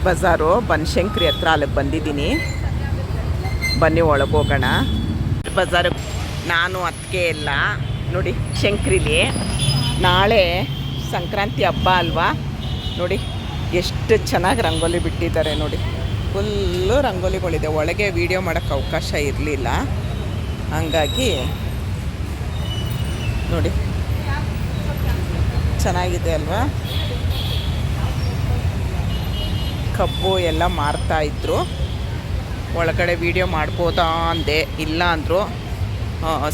ಬಜಾರು ಬನಶಂಕರಿ ಹತ್ರ ಅಲ್ಲಿಗೆ ಬಂದಿದ್ದೀನಿ. ಬನ್ನಿ ಒಳಗೋಗೋಣ. ಬಜಾರು ನಾನು ಅದಕ್ಕೆ ಎಲ್ಲ ನೋಡಿ ಶಂಕ್ರಿಲಿ ನಾಳೆ ಸಂಕ್ರಾಂತಿ ಹಬ್ಬ ಅಲ್ವಾ. ನೋಡಿ ಎಷ್ಟು ಚೆನ್ನಾಗಿ ರಂಗೋಲಿ ಬಿಟ್ಟಿದ್ದಾರೆ ನೋಡಿ. ಫುಲ್ಲು ರಂಗೋಲಿಗಳಿದೆ. ಒಳಗೆ ವೀಡಿಯೋ ಮಾಡೋಕ್ಕೆ ಅವಕಾಶ ಇರಲಿಲ್ಲ, ಹಂಗಾಗಿ ನೋಡಿ ಚೆನ್ನಾಗಿದೆ ಅಲ್ವಾ. ಕಬ್ಬು ಎಲ್ಲ ಮಾರ್ತಾಯಿದ್ರು. ಒಳಗಡೆ ವೀಡಿಯೋ ಮಾಡ್ಬೋದಾ ಅಂದೆ, ಇಲ್ಲ ಅಂದರು.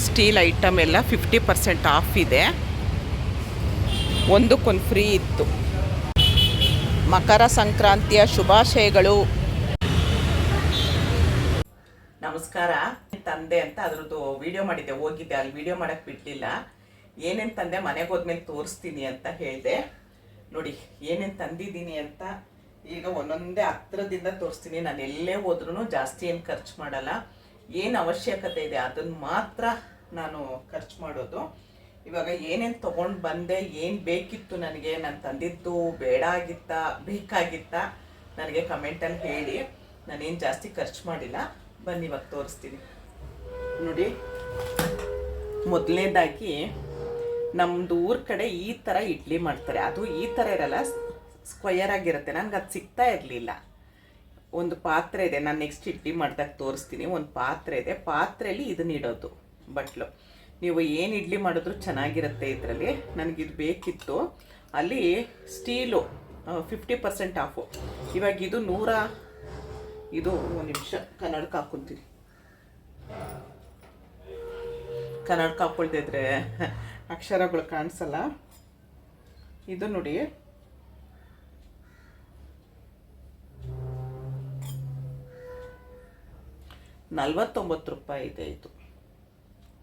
ಸ್ಟೀಲ್ ಐಟಮ್ ಎಲ್ಲ 50% ಆಫ್ ಇದೆ, ಒಂದಕ್ಕೊಂದು ಫ್ರೀ ಇತ್ತು. ಮಕರ ಸಂಕ್ರಾಂತಿಯ ಶುಭಾಶಯಗಳು. ನಮಸ್ಕಾರ. ತಂದೆ ಅಂತ ಅದ್ರದ್ದು ವಿಡಿಯೋ ಮಾಡಿದ್ದೆ, ಹೋಗಿದ್ದೆ, ಅಲ್ಲಿ ವಿಡಿಯೋ ಮಾಡೋಕ್ಕೆ ಬಿಡಲಿಲ್ಲ. ಏನೇನು ತಂದೆ ಮನೆಗೆ ಹೋದ್ಮೇಲೆ ತೋರಿಸ್ತೀನಿ ಅಂತ ಹೇಳಿದೆ. ನೋಡಿ ಏನೇನು ತಂದಿದ್ದೀನಿ ಅಂತ ಈಗ ಒಂದೊಂದೇ ಹತ್ರದಿಂದ ತೋರಿಸ್ತೀನಿ. ನಾನು ಎಲ್ಲೇ ಹೋದ್ರೂ ಜಾಸ್ತಿ ಏನು ಖರ್ಚು ಮಾಡಲ್ಲ. ಏನು ಅವಶ್ಯಕತೆ ಇದೆ ಅದನ್ನು ಮಾತ್ರ ನಾನು ಖರ್ಚು ಮಾಡೋದು. ಇವಾಗ ಏನೇನು ತೊಗೊಂಡು ಬಂದೆ, ಏನು ಬೇಕಿತ್ತು ನನಗೆ, ನಾನು ತಂದಿದ್ದು ಬೇಡ ಆಗಿತ್ತಾ ಬೇಕಾಗಿತ್ತಾ ನನಗೆ ಕಮೆಂಟಲ್ಲಿ ಹೇಳಿ. ನಾನೇನು ಜಾಸ್ತಿ ಖರ್ಚು ಮಾಡಿಲ್ಲ. ಬನ್ನಿ ಇವಾಗ ತೋರಿಸ್ತೀನಿ. ನೋಡಿ ಮೊದಲನೇದಾಗಿ ನಮ್ಮದು ಊರ ಕಡೆ ಈ ಥರ ಇಡ್ಲಿ ಮಾಡ್ತಾರೆ. ಅದು ಈ ಥರ ಇರಲ್ಲ, ಸ್ಕ್ವಯರ್ ಆಗಿರುತ್ತೆ. ನನಗೆ ಅದು ಸಿಗ್ತಾ ಇರಲಿಲ್ಲ. ಒಂದು ಪಾತ್ರೆ ಇದೆ, ನಾನು ನೆಕ್ಸ್ಟ್ ಇಡ್ಲಿ ಮಾಡಿದಾಗ ತೋರಿಸ್ತೀನಿ. ಒಂದು ಪಾತ್ರೆ ಇದೆ, ಪಾತ್ರೆಯಲ್ಲಿ ಇದನ್ನ ಇಡೋದು ಬಟ್ಲು. ನೀವು ಏನು ಇಡ್ಲಿ ಮಾಡಿದ್ರು ಚೆನ್ನಾಗಿರುತ್ತೆ ಇದರಲ್ಲಿ. ನನಗಿದು ಬೇಕಿತ್ತು. ಅಲ್ಲಿ ಸ್ಟೀಲು 50% ಆಫು. ಇವಾಗ ಇದು ಇದು ಒಂದು ನಿಮಿಷ ಕನ್ನಡಕ್ಕೆ ಹಾಕ್ಕೊಂತೀನಿ. ಕನ್ನಡಕ್ಕೆ ಹಾಕ್ಕೊಳ್ತಿದ್ರೆ ಅಕ್ಷರಗಳು ಕಾಣಿಸಲ್ಲ. ಇದು ನೋಡಿ ₹49 ಇದೆ. ಇದು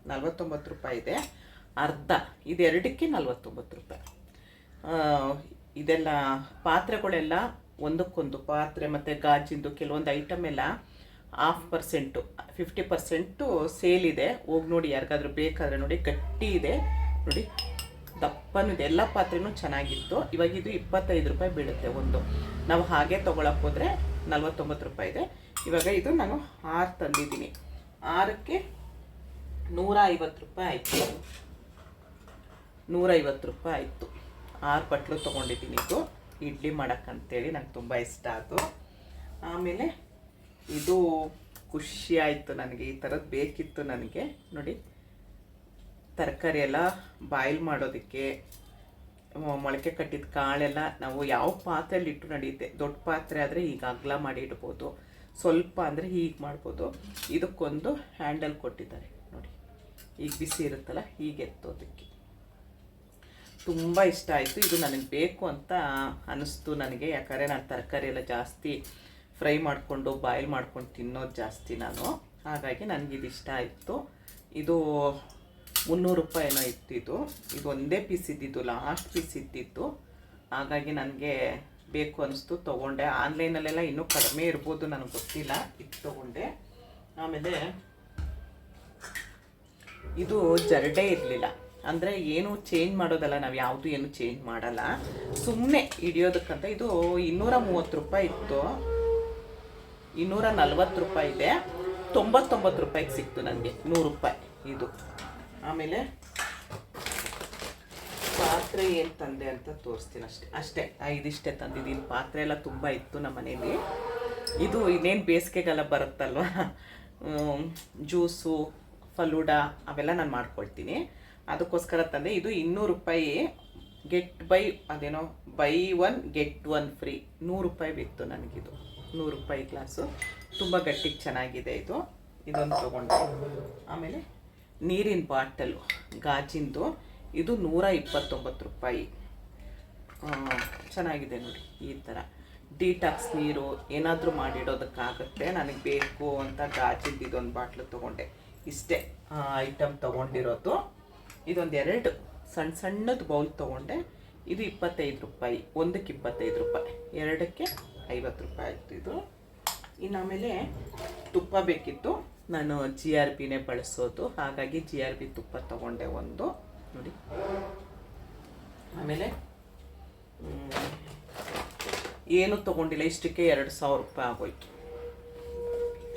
₹49 ಇದೆ. ಅರ್ಧ ಇದೆರಡಕ್ಕೆ ₹49. ಇದೆಲ್ಲ ಪಾತ್ರೆಗಳೆಲ್ಲ ಒಂದಕ್ಕೊಂದು ಪಾತ್ರೆ ಮತ್ತು ಗಾಜಿಂದು ಕೆಲವೊಂದು ಐಟಮ್ ಎಲ್ಲ 50%, 50% ಸೇಲ್ ಇದೆ. ಹೋಗಿ ನೋಡಿ, ಯಾರಿಗಾದ್ರೂ ಬೇಕಾದರೆ ನೋಡಿ. ಗಟ್ಟಿ ಇದೆ ನೋಡಿ, ದಪ್ಪನೂ ಇದೆ. ಎಲ್ಲ ಪಾತ್ರೆನೂ ಚೆನ್ನಾಗಿತ್ತು. ಇವಾಗ ಇದು ₹25 ಬೀಳುತ್ತೆ ಒಂದು. ನಾವು ಹಾಗೆ ತೊಗೊಳಕ್ಕೆ ಹೋದರೆ ₹49 ಇದೆ. ಇವಾಗ ಇದು ನಾನು 6 ತಂದಿದ್ದೀನಿ. 6ಕ್ಕೆ ₹150 ಆಯಿತು. ₹150 ಆಯಿತು. 6 ಬಟ್ಲು ತೊಗೊಂಡಿದ್ದೀನಿ. ಇದು ಇಡ್ಲಿ ಮಾಡೋಕ್ಕಂತೇಳಿ ನಂಗೆ ತುಂಬ ಇಷ್ಟ ಅದು. ಆಮೇಲೆ ಇದು ಖುಷಿ ಆಯಿತು ನನಗೆ, ಈ ಥರದ್ದು ಬೇಕಿತ್ತು ನನಗೆ. ನೋಡಿ ತರಕಾರಿ ಎಲ್ಲ ಬಾಯ್ಲ್ ಮಾಡೋದಕ್ಕೆ, ಮೊಳಕೆ ಕಟ್ಟಿದ ಕಾಳೆಲ್ಲ ನಾವು ಯಾವ ಪಾತ್ರೆಯಲ್ಲಿ ಇಟ್ಟು ನಡೆಯುತ್ತೆ. ದೊಡ್ಡ ಪಾತ್ರೆ ಆದರೆ ಈಗ ಅಗಲ ಮಾಡಿ ಇಡ್ಬೋದು, ಸ್ವಲ್ಪ ಅಂದರೆ ಹೀಗೆ ಮಾಡ್ಬೋದು. ಇದಕ್ಕೊಂದು ಹ್ಯಾಂಡಲ್ ಕೊಟ್ಟಿದ್ದಾರೆ ನೋಡಿ, ಈಗ ಬಿಸಿ ಇರುತ್ತಲ್ಲ ಹೀಗೆ ಎತ್ತೋದಕ್ಕೆ. ತುಂಬ ಇಷ್ಟ ಆಯಿತು. ಇದು ನನಗೆ ಬೇಕು ಅಂತ ಅನ್ನಿಸ್ತು ನನಗೆ. ಯಾಕಂದರೆ ನಾನು ತರಕಾರಿ ಎಲ್ಲ ಜಾಸ್ತಿ ಫ್ರೈ ಮಾಡಿಕೊಂಡು ಬಾಯ್ಲ್ ಮಾಡ್ಕೊಂಡು ತಿನ್ನೋದು ಜಾಸ್ತಿ ನಾನು. ಹಾಗಾಗಿ ನನಗಿದು ಇಷ್ಟ ಆಯಿತು. ಇದು ₹300 ಏನೋ ಇತ್ತು. ಇದು ಒಂದೇ ಪೀಸ್ ಇದ್ದಿದ್ದು, ಲಾಸ್ಟ್ ಪೀಸ್ ಇದ್ದಿತ್ತು. ಹಾಗಾಗಿ ನನಗೆ ಬೇಕು ಅನ್ನಿಸ್ತು, ತೊಗೊಂಡೆ. ಆನ್ಲೈನಲ್ಲೆಲ್ಲ ಇನ್ನೂ ಕಡಿಮೆ ಇರ್ಬೋದು, ನನಗೆ ಗೊತ್ತಿಲ್ಲ. ಇದು ತೊಗೊಂಡೆ. ಆಮೇಲೆ ಇದು ಜರಡೆ ಇರಲಿಲ್ಲ. ಅಂದರೆ ಏನು ಚೇಂಜ್ ಮಾಡೋದಲ್ಲ, ನಾವು ಯಾವುದು ಏನು ಚೇಂಜ್ ಮಾಡಲ್ಲ, ಸುಮ್ಮನೆ ಹಿಡಿಯೋದಕ್ಕಂತ. ಇದು ₹230 ಇತ್ತು. ₹240 ಇದೆ. ₹99 ಸಿಕ್ತು ನನಗೆ, ₹100 ಇದು. ಆಮೇಲೆ ಪಾತ್ರೆ ಏನು ತಂದೆ ಅಂತ ತೋರಿಸ್ತೀನಿ ಅಷ್ಟೇ. ಇದಿಷ್ಟೇ ತಂದಿದ್ದೀನಿ. ಪಾತ್ರೆ ಎಲ್ಲ ತುಂಬ ಇತ್ತು ನಮ್ಮ ಮನೇಲಿ. ಇದು ಇನ್ನೇನು ಬೇಸಿಗೆಗೆಲ್ಲ ಬರುತ್ತಲ್ವ, ಜ್ಯೂಸು ಫಲೂಡ ಅವೆಲ್ಲ ನಾನು ಮಾಡ್ಕೊಳ್ತೀನಿ, ಅದಕ್ಕೋಸ್ಕರ ತಂದೆ. ಇದು ₹200 ಅದೇನೋ ಬೈ 1 get 1 ಫ್ರೀ. ₹100 ಬಿತ್ತು ನನಗಿದು. ₹100 ಗ್ಲಾಸು, ತುಂಬ ಗಟ್ಟಿಗೆ ಚೆನ್ನಾಗಿದೆ ಇದು. ಇದೊಂದು ತೊಗೊಂಡೆ. ಆಮೇಲೆ ನೀರಿನ ಬಾಟಲು ಗಾಜಿಂದು, ಇದು ₹129. ಚೆನ್ನಾಗಿದೆ ನೋಡಿ. ಈ ಥರ ಡಿಟಾಕ್ಸ್ ನೀರು ಏನಾದರೂ ಮಾಡಿಡೋದಕ್ಕಾಗುತ್ತೆ. ನನಗೆ ಬೇಕು ಅಂತ ಗಾಜಿಂದು ಇದೊಂದು ಬಾಟ್ಲು ತೊಗೊಂಡೆ. ಇಷ್ಟೇ ಐಟಮ್ ತೊಗೊಂಡಿರೋದು. ಇದೊಂದು 2 ಸಣ್ಣದು ಬೌಲ್ ತೊಗೊಂಡೆ. ಇದು ₹25, ಒಂದಕ್ಕೆ ₹25, ಎರಡಕ್ಕೆ ₹50 ಆಯಿತು ಇದು. ಇನ್ನು ಆಮೇಲೆ ತುಪ್ಪ ಬೇಕಿತ್ತು. ನಾನು GRBನೇ ಬಳಸೋದು, ಹಾಗಾಗಿ GRB ತುಪ್ಪ ತೊಗೊಂಡೆ ಒಂದು ನೋಡಿ. ಆಮೇಲೆ ಏನು ತೊಗೊಂಡಿಲ್ಲ, ಇಷ್ಟಕ್ಕೆ 2,000 ರೂಪಾಯಿ ಆಗೋಯ್ತು.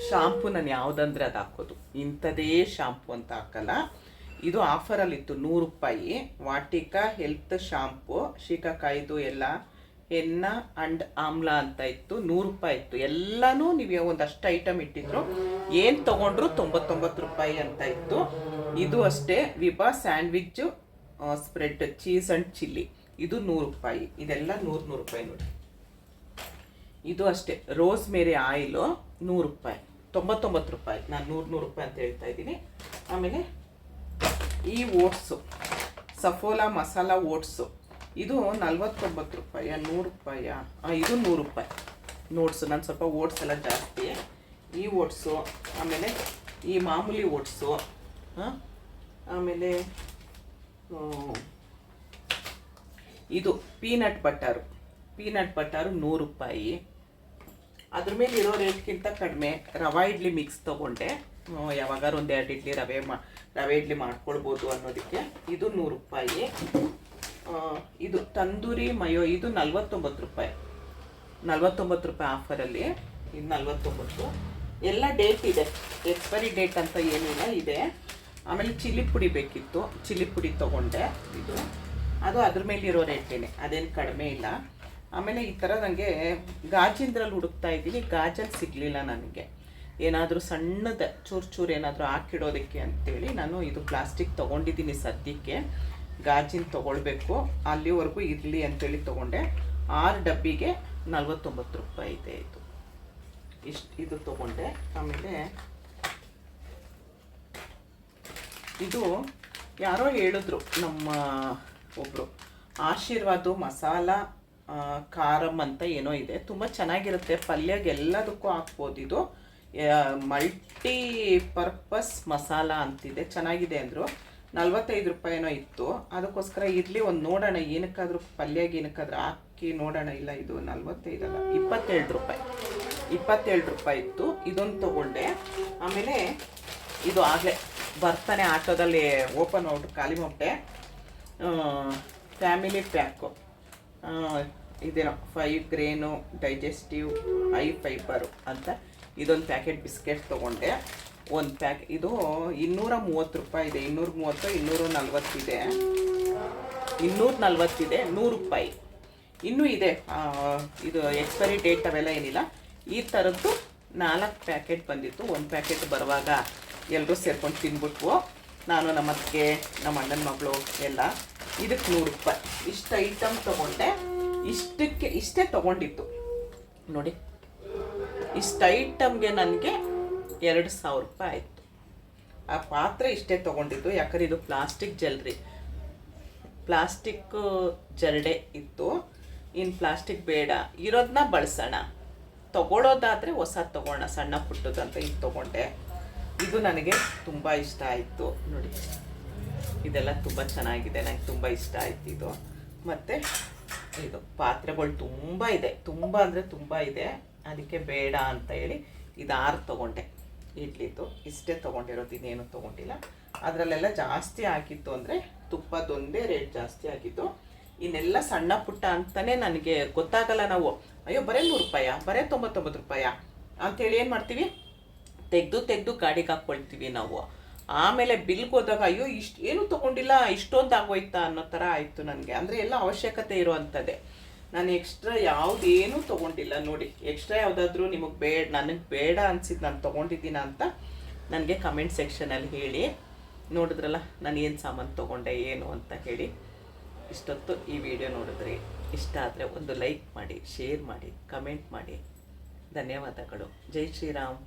ಶಾಂಪು ನಾನು ಯಾವುದಂದ್ರೆ ಅದು ಹಾಕೋದು, ಇಂಥದೇ ಶಾಂಪು ಅಂತ ಹಾಕಲ್ಲ. ಇದು ಆಫರಲ್ಲಿತ್ತು 100 ರೂಪಾಯಿ. ವಾಟಿಕಾ ಹೆಲ್ತ್ ಶಾಂಪು, ಶೀಕಾಕಾಯ್ದು ಎಲ್ಲ ಎನ್ನ ಅಂಡ್ ಆಮ್ಲ ಅಂತ ಇತ್ತು, 100 ರೂಪಾಯಿ ಇತ್ತು. ಎಲ್ಲನೂ ನೀವು ಒಂದಷ್ಟು ಐಟಮ್ ಇಟ್ಟಿದ್ರು, ಏನು ತೊಗೊಂಡ್ರು 99 ರೂಪಾಯಿ ಅಂತ ಇತ್ತು. ಇದು ಅಷ್ಟೇ, Vibha sandwich spread cheese and chilli, ಇದು 100 ರೂಪಾಯಿ. ಇದೆಲ್ಲ 100 ರೂಪಾಯಿ ನೋಡಿ. ಇದು ಅಷ್ಟೇ, ರೋಸ್ ಮೇರಿ ಆಯಿಲು 100 ರೂಪಾಯಿ, 99 ರೂಪಾಯಿ. ನಾನು 100 ರೂಪಾಯಿ ಅಂತ ಹೇಳ್ತಾ ಇದ್ದೀನಿ. ಆಮೇಲೆ ಈ ಓಟ್ಸು, ಸಫೋಲಾ ಮಸಾಲ ಓಟ್ಸು, ಇದು 49 ರೂಪಾಯಿ, 100 ರೂಪಾಯ, ಇದು 100 ರೂಪಾಯಿ ನೋಟ್ಸು. ನಾನು ಸ್ವಲ್ಪ ಓಟ್ಸ್ ಎಲ್ಲ ಜಾಸ್ತಿ. ಈ ಓಟ್ಸು, ಆಮೇಲೆ ಈ ಮಾಮೂಲಿ ಓಟ್ಸು, ಆಮೇಲೆ ಇದು ಪೀನಟ್ ಬಟರು 100 ರೂಪಾಯಿ. ಅದ್ರ ಮೇಲೆ ಇರೋ ರೇಟ್ಗಿಂತ ಕಡಿಮೆ. ರವೆ ಇಡ್ಲಿ ಮಿಕ್ಸ್ ತೊಗೊಂಡೆ, ಯಾವಾಗಾರು ಒಂದು 2 ಇಡ್ಲಿ ರವೆ ಇಡ್ಲಿ ಮಾಡ್ಕೊಳ್ಬೋದು ಅನ್ನೋದಕ್ಕೆ. ಇದು 100 ರೂಪಾಯಿ. ಇದು ತಂದೂರಿ ಮಯೋ, ಇದು 49 ರೂಪಾಯಿ. 49 ರೂಪಾಯಿ ಆಫರಲ್ಲಿ, ಇದು 49. ಎಲ್ಲ ಡೇಟ್ ಇದೆ, ಎಕ್ಸ್ಪೈರಿ ಡೇಟ್ ಅಂತ ಏನಿಲ್ಲ ಇದೆ. ಆಮೇಲೆ ಚಿಲ್ಲಿ ಪುಡಿ ಬೇಕಿತ್ತು, ಚಿಲ್ಲಿ ಪುಡಿ ತೊಗೊಂಡೆ. ಇದು ಅದು ಅದ್ರ ಮೇಲೆ ಇರೋ ರೇಟೇನೆ, ಅದೇನು ಕಡಿಮೆ ಇಲ್ಲ. ಆಮೇಲೆ ಈ ಥರ ನನಗೆ ಗಾಜಿಂದ್ರಲ್ಲಿ ಹುಡುಕ್ತಾ ಇದ್ದೀನಿ, ಗಾಜಲ್ಲಿ ಸಿಗಲಿಲ್ಲ ನನಗೆ. ಏನಾದರೂ ಸಣ್ಣದ ಚೂರು ಏನಾದರೂ ಹಾಕಿಡೋದಕ್ಕೆ ಅಂತೇಳಿ ನಾನು ಇದು ಪ್ಲಾಸ್ಟಿಕ್ ತೊಗೊಂಡಿದ್ದೀನಿ ಸದ್ಯಕ್ಕೆ. ಗಾಜಿನ ತೊಗೊಳ್ಬೇಕು, ಅಲ್ಲಿವರೆಗೂ ಇರಲಿ ಅಂತೇಳಿ ತೊಗೊಂಡೆ. 6 ಡಬ್ಬಿಗೆ 49 ರೂಪಾಯಿ ಇದೆ. ಇದು ತೊಗೊಂಡೆ. ಆಮೇಲೆ ಇದು ಯಾರೋ ಹೇಳಿದ್ರು, ನಮ್ಮ ಒಬ್ಬರು, ಆಶೀರ್ವಾದ ಮಸಾಲ ಖಾರಮ್ ಅಂತ ಏನೋ ಇದೆ, ತುಂಬ ಚೆನ್ನಾಗಿರುತ್ತೆ. ಪಲ್ಯಗೆ ಎಲ್ಲದಕ್ಕೂ ಹಾಕ್ಬೋದು. ಇದು ಮಲ್ಟಿ ಪರ್ಪಸ್ ಮಸಾಲ ಅಂತಿದೆ, ಚೆನ್ನಾಗಿದೆ ಅಂದರು. 45 ರೂಪಾಯಿನೋ ಇತ್ತು. ಅದಕ್ಕೋಸ್ಕರ ಇರಲಿ ಒಂದು ನೋಡೋಣ, ಏನಕ್ಕಾದರೂ ಪಲ್ಯಗೆ ಏನಕ್ಕಾದ್ರೂ ಹಾಕಿ ನೋಡೋಣ. ಇಲ್ಲ, ಇದು 45 ಅಲ್ಲ, 27 ರೂಪಾಯಿ ಇತ್ತು. ಇದೊಂದು ತೊಗೊಂಡೆ. ಆಮೇಲೆ ಇದು ಆಗಲೇ ಬರ್ತಾನೆ ಆಟೋದಲ್ಲಿ ಓಪನ್ ಔಟ್ ಖಾಲಿ ಮೊಟ್ಟೆ ಫ್ಯಾಮಿಲಿ ಪ್ಯಾಕು, ಇದೇನೋ 5 ಗ್ರೇನು ಡೈಜೆಸ್ಟಿವ್ ಹೈ ಫೈಬರು ಅಂತ ಇದೊಂದು ಪ್ಯಾಕೆಟ್ ಬಿಸ್ಕೆಟ್ ತೊಗೊಂಡೆ. ಒಂದು ಪ್ಯಾಕ್, ಇದು 230 ರೂಪಾಯಿ ಇದೆ. 230, 240 ಇದೆ, 240 ಇದೆ, 100 ರೂಪಾಯಿ ಇನ್ನೂ ಇದೆ. ಇದು ಎಕ್ಸ್ಪೈರಿ ಡೇಟ್ ಅವೆಲ್ಲ ಏನಿಲ್ಲ. ಈ ಥರದ್ದು 4 ಪ್ಯಾಕೆಟ್ ಬಂದಿತ್ತು. ಒಂದು ಪ್ಯಾಕೆಟ್ ಬರುವಾಗ ಎಲ್ಲರೂ ಸೇರ್ಕೊಂಡು ತಿನ್ಬಿಟ್ವು, ನಾನು ನಮ್ಮ ಅತ್ತಿಗೆ, ನಮ್ಮ ಅಣ್ಣನ ಮಗಳು ಎಲ್ಲ. ಇದಕ್ಕೆ 100 ರೂಪಾಯಿ. ಇಷ್ಟು ಐಟಮ್ ತೊಗೊಂಡೆ. ಇಷ್ಟೇ ತೊಗೊಂಡಿತ್ತು ನೋಡಿ. ಇಷ್ಟು ಐಟಮ್ಗೆ ನನಗೆ 2,000 ರೂಪಾಯಿ ಆಯಿತು. ಆ ಪಾತ್ರೆ ಇಷ್ಟೇ ತೊಗೊಂಡಿದ್ದು, ಯಾಕಂದ್ರೆ ಇದು ಪ್ಲಾಸ್ಟಿಕ್ ಜರಡೆ ಇತ್ತು. ಇನ್ನು ಪ್ಲಾಸ್ಟಿಕ್ ಬೇಡ, ಇರೋದನ್ನ ಬಳಸೋಣ, ತೊಗೊಳೋದಾದರೆ ಹೊಸ ತೊಗೊಳ್ಳೋಣ, ಸಣ್ಣ ಪುಟ್ಟದಂತ ಇದು ತೊಗೊಂಡೆ. ಇದು ನನಗೆ ತುಂಬ ಇಷ್ಟ ಆಯಿತು ನೋಡಿ. ಇದೆಲ್ಲ ತುಂಬ ಚೆನ್ನಾಗಿದೆ, ನನಗೆ ತುಂಬ ಇಷ್ಟ ಆಯ್ತು ಇದು. ಮತ್ತು ಇದು ಪಾತ್ರೆಗಳು ತುಂಬ ಇದೆ, ತುಂಬ ಅಂದರೆ ತುಂಬ ಇದೆ. ಅದಕ್ಕೆ ಬೇಡ ಅಂತ ಹೇಳಿ ಇದು 6 ತೊಗೊಂಡೆ. ಇಡ್ಲಿದ್ದು ಇಷ್ಟೇ ತೊಗೊಂಡಿರೋದು, ಇನ್ನೇನು ತೊಗೊಂಡಿಲ್ಲ. ಅದರಲ್ಲೆಲ್ಲ ಜಾಸ್ತಿ ಆಗಿತ್ತು ಅಂದರೆ ತುಪ್ಪದೊಂದೇ ರೇಟ್ ಜಾಸ್ತಿ ಆಗಿತ್ತು. ಇನ್ನೆಲ್ಲ ಸಣ್ಣ ಪುಟ್ಟ ಅಂತಲೇ ನನಗೆ ಗೊತ್ತಾಗಲ್ಲ. ನಾವು ಅಯ್ಯೋ ಬರೀ 100 ರೂಪಾಯ, ಬರೀ 99 ರೂಪಾಯ ಅಂಥೇಳಿ ಏನು ಮಾಡ್ತೀವಿ, ತೆಗೆದು ಗಾಡಿಗೆ ಹಾಕ್ಕೊಳ್ತೀವಿ ನಾವು. ಆಮೇಲೆ ಬಿಲ್ಗೆ ಹೋದಾಗ ಅಯ್ಯೋ ಏನು ತೊಗೊಂಡಿಲ್ಲ, ಇಷ್ಟೊಂದು ಆಗೋಯ್ತಾ ಅನ್ನೋ ಥರ ಆಯಿತು ನನಗೆ. ಅಂದರೆ ಎಲ್ಲ ಅವಶ್ಯಕತೆ ಇರುವಂಥದ್ದೇ. ನಾನು ಎಕ್ಸ್ಟ್ರಾ ಯಾವುದೇನೂ ತೊಗೊಂಡಿಲ್ಲ ನೋಡಿ. ಎಕ್ಸ್ಟ್ರಾ ಯಾವುದಾದ್ರೂ ನನಗೆ ಬೇಡ ಅನಿಸಿದ್ದು ನಾನು ತೊಗೊಂಡಿದ್ದೀನ ಅಂತ ನನಗೆ ಕಮೆಂಟ್ ಸೆಕ್ಷನಲ್ಲಿ ಹೇಳಿ. ನೋಡಿದ್ರಲ್ಲ ನಾನು ಏನು ಸಾಮಾನು ತೊಗೊಂಡೆ ಏನು ಅಂತ ಹೇಳಿ. ಇಷ್ಟೊತ್ತು ಈ ವಿಡಿಯೋ ನೋಡಿದ್ರಿ, ಇಷ್ಟ ಆದರೆ ಒಂದು ಲೈಕ್ ಮಾಡಿ, ಶೇರ್ ಮಾಡಿ, ಕಮೆಂಟ್ ಮಾಡಿ. ಧನ್ಯವಾದಗಳು. ಜೈ ಶ್ರೀರಾಮ್.